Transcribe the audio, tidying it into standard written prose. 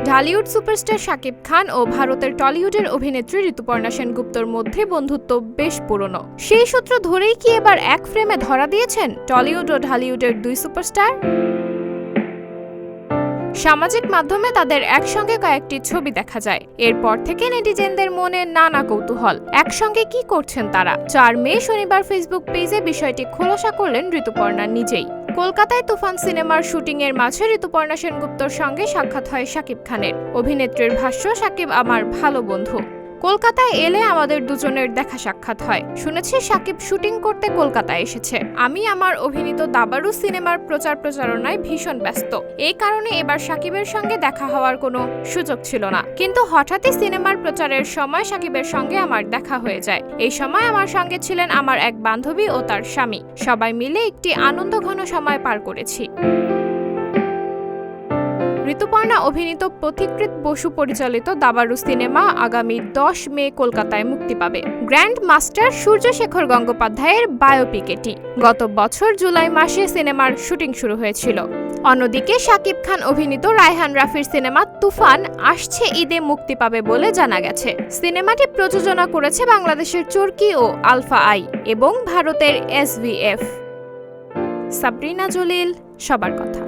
Dhallywood superstar Shakib Khan ও ভারতের টলিউডের অভিনেত্রী ঋতুপর্ণা সেনগুপ্তর মধ্যে বন্ধুত্ব বেশ পুরনো। সেই সূত্র ধরেই কি এবার এক ফ্রেমে ধরা দিয়েছেন টলিউড ও ঢালিউডের দুই সুপারস্টার? সামাজিক মাধ্যমে তাদের একসঙ্গে কয়েকটি ছবি দেখা যায়। এরপর থেকে নেটিজেনদের মনে নানা কৌতূহল, একসঙ্গে কি করছেন তারা। ৪ মে শনিবার ফেসবুক পেজে বিষয়টি খোলাসা করলেন ঋতুপর্ণা নিজেই। কলকাতায় তুফান সিনেমার শুটিংয়ের মাঝে ঋতুপর্ণা সেনগুপ্তর সঙ্গে সাক্ষাৎ হয় শাকিব খানের। অভিনেত্রীর ভাষ্য, শাকিব আমার ভালো বন্ধু। কলকাতায় এলে আমাদের দুজনের দেখা সাক্ষাৎ হয়। শুনেছি শাকিব শুটিং করতে কলকাতায় এসেছে। আমি আমার অভিনীত দাবারু সিনেমার প্রচারণায় ভীষণ ব্যস্ত। এই কারণে এবার শাকিবের সঙ্গে দেখা হওয়ার কোনো সুযোগ ছিল না। কিন্তু হঠাৎই সিনেমার প্রচারের সময় শাকিবের সঙ্গে আমার দেখা হয়ে যায়। এই সময় আমার সঙ্গে ছিলেন আমার এক বান্ধবী ও তার স্বামী। সবাই মিলে একটি আনন্দঘন সময় পার করেছি। ঋতুপর্ণা অভিনীত পথিকৃৎ বসু পরিচালিত দাবারু সিনেমা আগামী 10 মে কলকাতায় মুক্তি পাবে। গ্র্যান্ড মাস্টার সূর্যশেখর গঙ্গোপাধ্যায়ের বায়োপিক এটি। গত বছর জুলাই মাসে সিনেমার শুটিং শুরু হয়েছিল। অন্যদিকে শাকিব খান অভিনীত রায়হান রাফির সিনেমা তুফান আসছে ঈদে মুক্তি পাবে বলে জানা গেছে। সিনেমাটি প্রযোজনা করেছে বাংলাদেশের চরকি ও আলফা আই এবং ভারতের SVF। সাবরিনা জলিল, সবার কথা।